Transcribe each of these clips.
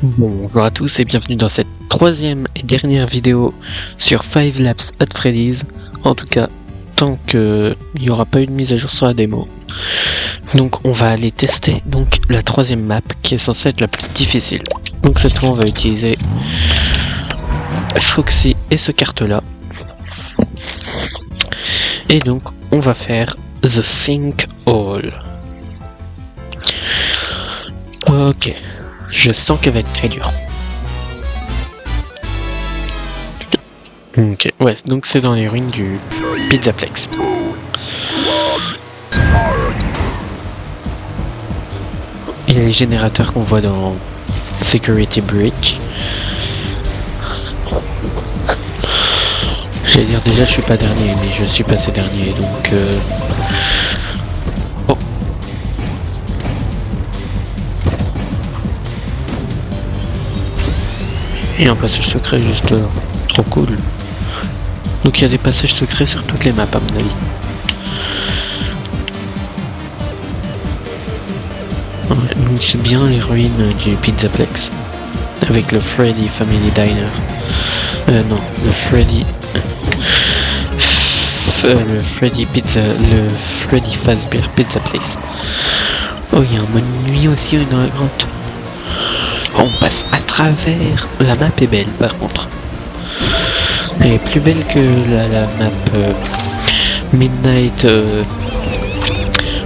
Bonjour à tous et bienvenue dans cette troisième et dernière vidéo sur Five Laps at Freddy's. En tout cas, tant qu'il n'y aura pas eu de mise à jour sur la démo. Donc on va aller tester donc la troisième map qui est censée être la plus difficile. Donc cette fois on va utiliser Foxy et ce carte-là. Et donc on va faire The Sinkhole. Ok. Je sens qu'elle va être très dure. Ok, ouais, donc c'est dans les ruines du Pizzaplex. Il y a les générateurs qu'on voit dans Security Breach. J'allais dire déjà je suis pas dernier, mais je suis passé dernier, donc oh. Et un passage secret juste là. Trop cool. Donc il y a des passages secrets sur toutes les maps à mon avis. Ouais, donc c'est bien les ruines du Pizzaplex. Avec le Freddy Family Diner. Non, le Freddy... le Freddy Pizza... Le Freddy Fazbear Pizza Place. Oh, il y a un mode nuit aussi dans la grotte. On passe à travers. La map est belle par contre. Elle est plus belle que la map Midnight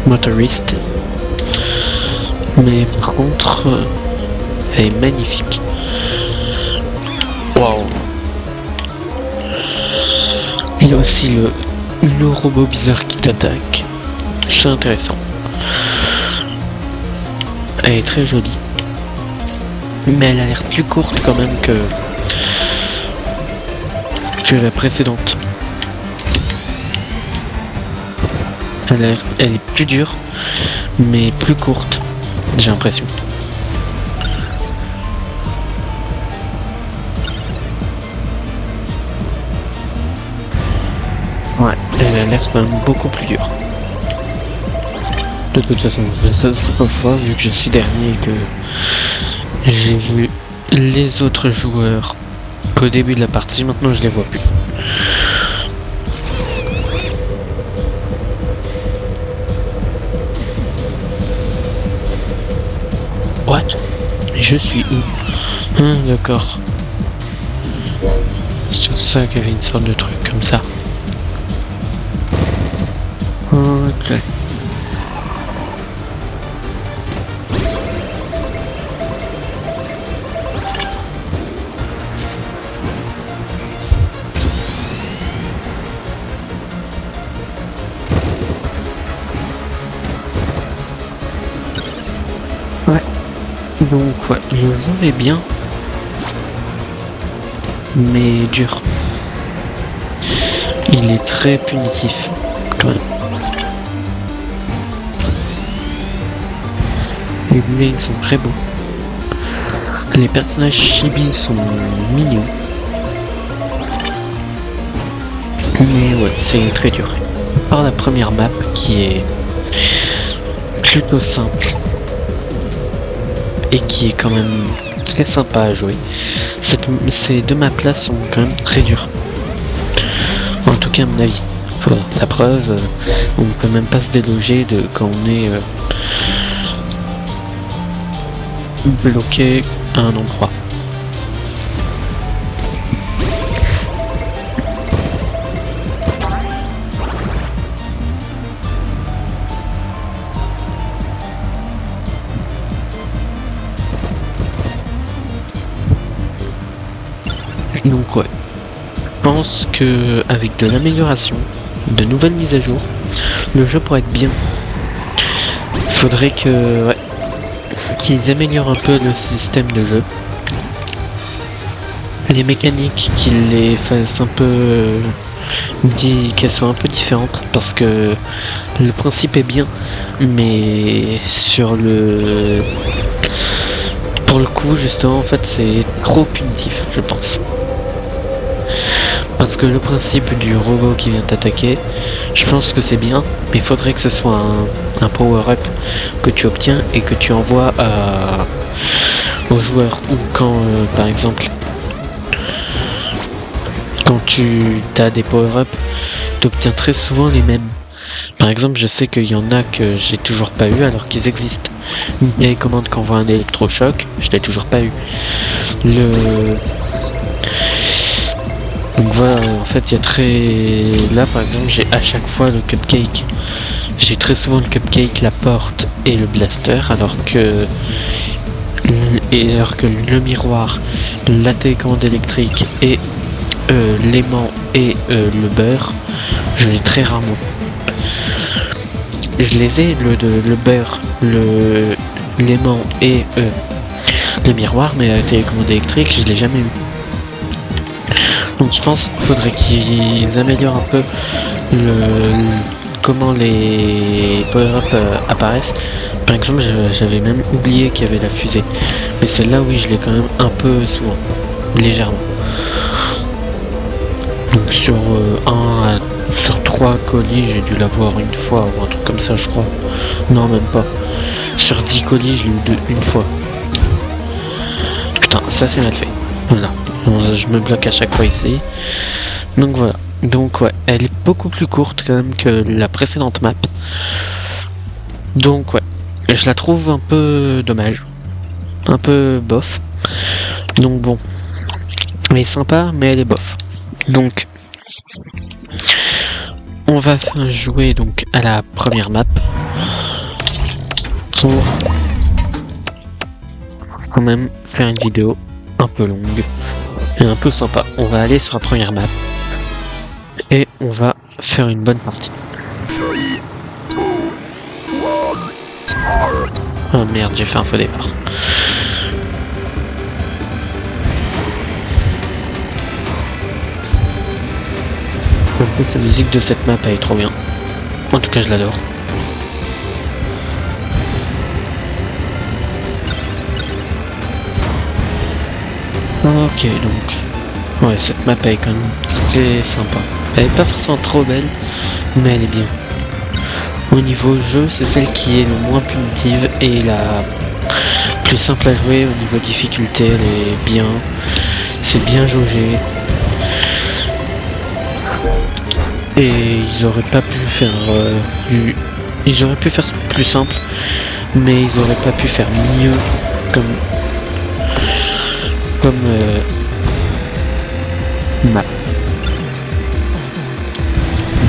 Motorist. Mais par contre, elle est magnifique. Waouh. Il y a aussi le robot bizarre qui t'attaque. C'est intéressant. Elle est très jolie. Mais elle a l'air plus courte quand même que la précédente. Elle est plus dure, mais plus courte, j'ai l'impression. Ouais, elle a l'air quand même beaucoup plus dure. De toute façon, ça c'est pas fois vu que je suis dernier et que j'ai vu les autres joueurs qu'au début de la partie, maintenant je les vois plus. What? Je suis où? D'accord. C'est ça qu'il y avait une sorte de truc comme ça. Ok. Donc ouais, le jeu est bien, mais dur. Il est très punitif, quand même. Les designs sont très beaux. Les personnages chibi sont mignons. Mais ouais, c'est très dur. Par la première map qui est plutôt simple. Et qui est quand même très sympa à jouer. Ces deux maps là sont quand même très dures. En tout cas à mon avis. Voilà, la preuve, on ne peut même pas se déloger de quand on est bloqué à un endroit. Donc ouais, je pense que avec de l'amélioration, de nouvelles mises à jour, le jeu pourrait être bien. Il faudrait que ouais, qu'ils améliorent un peu le système de jeu, les mécaniques, qu'ils les fassent un peu qu'elles soient un peu différentes, parce que le principe est bien, mais pour le coup justement en fait c'est trop punitif, je pense. Parce que le principe du robot qui vient t'attaquer, je pense que c'est bien, mais il faudrait que ce soit un power-up que tu obtiens et que tu envoies aux joueurs, ou quand par exemple quand tu as des power-up, tu obtiens très souvent les mêmes. Par exemple, je sais qu'il y en a que j'ai toujours pas eu alors qu'ils existent. Les commandes qui envoient un électrochoc, je l'ai toujours pas eu. Donc voilà, en fait, il y a très... Là, par exemple, j'ai à chaque fois le cupcake. J'ai très souvent le cupcake, la porte et le blaster, alors que le miroir, la télécommande électrique et l'aimant et le beurre, je l'ai très rarement. Je les ai, le beurre, l'aimant et le miroir, mais la télécommande électrique, je l'ai jamais eu. Donc je pense qu'il faudrait qu'ils améliorent un peu comment les power-up apparaissent. Par exemple, j'avais même oublié qu'il y avait la fusée. Mais celle-là, oui, je l'ai quand même un peu souvent. Légèrement. Donc sur sur 3 colis, j'ai dû l'avoir une fois ou un truc comme ça, je crois. Non, même pas. Sur 10 colis, je l'ai eu une fois. Putain, ça c'est mal fait. Voilà. Je me bloque à chaque fois ici. Donc voilà. Donc ouais, elle est beaucoup plus courte quand même que la précédente map. Donc ouais, je la trouve un peu dommage. Un peu bof. Donc bon. Elle est sympa, mais elle est bof. Donc on va jouer donc à la première map pour quand même faire une vidéo un peu longue et un peu sympa. On va aller sur la première map et on va faire une bonne partie. Oh merde, j'ai fait un faux départ. En plus, la musique de cette map elle est trop bien. En tout cas, je l'adore. Ok, donc ouais, cette map elle est quand même très sympa. Elle est pas forcément trop belle, mais elle est bien. Au niveau jeu, c'est celle qui est le moins punitive et la plus simple à jouer. Au niveau difficulté, elle est bien. C'est bien jaugé. Et ils auraient pas pu faire ils auraient pu faire plus simple, mais ils auraient pas pu faire mieux comme map.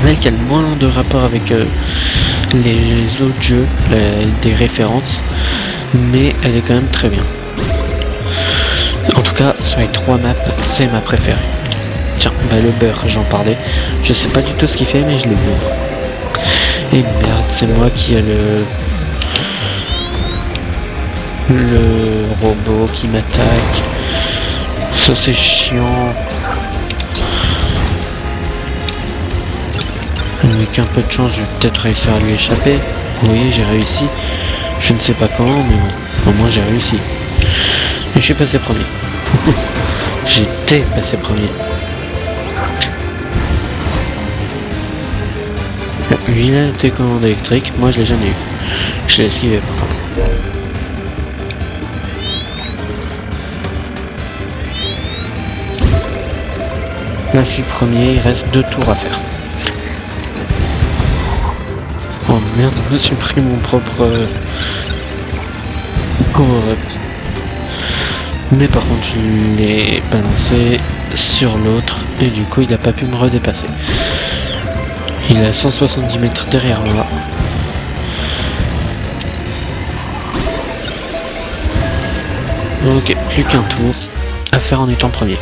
Mais qui a le moins de rapport avec les autres jeux, des références, mais elle est quand même très bien. En tout cas, sur les 3 maps, c'est ma préférée. Tiens, bah le beurre, j'en parlais. Je sais pas du tout ce qu'il fait, mais je l'ai vu. Et merde, c'est moi qui ai le robot qui m'attaque. Ça c'est chiant. Avec un peu de chance, je vais peut-être réussir à lui échapper. Oui, j'ai réussi. Je ne sais pas comment, mais bon, au moins j'ai réussi. Et je suis passé premier. J'étais passé premier. Lui il a une télécommande électrique, moi je l'ai jamais eu. Je l'ai esquivé par contre. Là je suis premier, il reste 2 tours à faire. Oh merde, je me suis pris mon propre power-up. Mais par contre je l'ai balancé sur l'autre et du coup il n'a pas pu me redépasser. Il est à 170 mètres derrière moi. Ok, plus qu'un tour à faire en étant premier.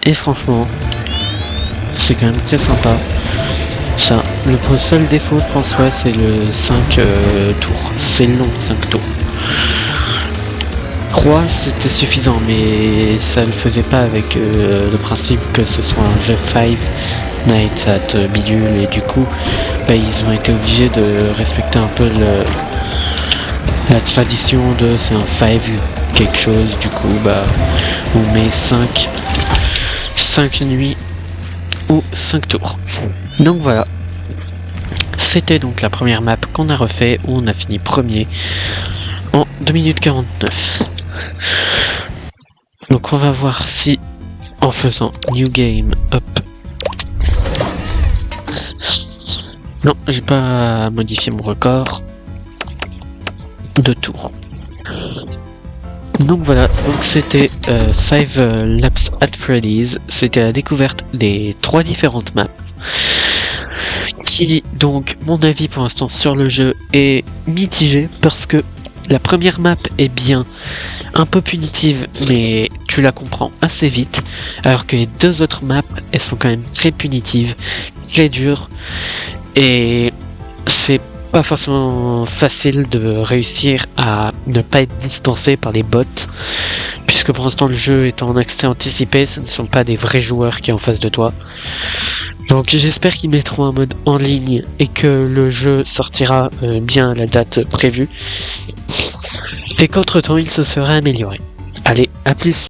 Et franchement, c'est quand même très sympa. Ça, le seul défaut, je pense, ouais, c'est le 5 tours. C'est long, 5 tours. 3 c'était suffisant, mais ça ne faisait pas avec le principe que ce soit un jeu 5 Nights at Bidule, et du coup bah, ils ont été obligés de respecter un peu la tradition de c'est un 5 quelque chose. Du coup bah on met 5 nuits ou 5 tours. Donc voilà, c'était donc la première map qu'on a refait où on a fini premier en 2 minutes 49. Donc on va voir si en faisant New Game, hop. Non, j'ai pas modifié mon record de tours. Donc voilà, donc c'était 5 Laps at Freddy's, c'était la découverte des 3 différentes maps. Qui donc, mon avis pour l'instant sur le jeu est mitigé parce que la première map est bien, un peu punitive, mais tu la comprends assez vite, alors que les 2 autres maps, elles sont quand même très punitives, très dures, et c'est pas forcément facile de réussir à ne pas être distancé par les bots, puisque pour l'instant le jeu est en accès anticipé, ce ne sont pas des vrais joueurs qui sont en face de toi. Donc j'espère qu'ils mettront un mode en ligne et que le jeu sortira bien à la date prévue, et qu'entre temps il se sera amélioré. Allez, à plus.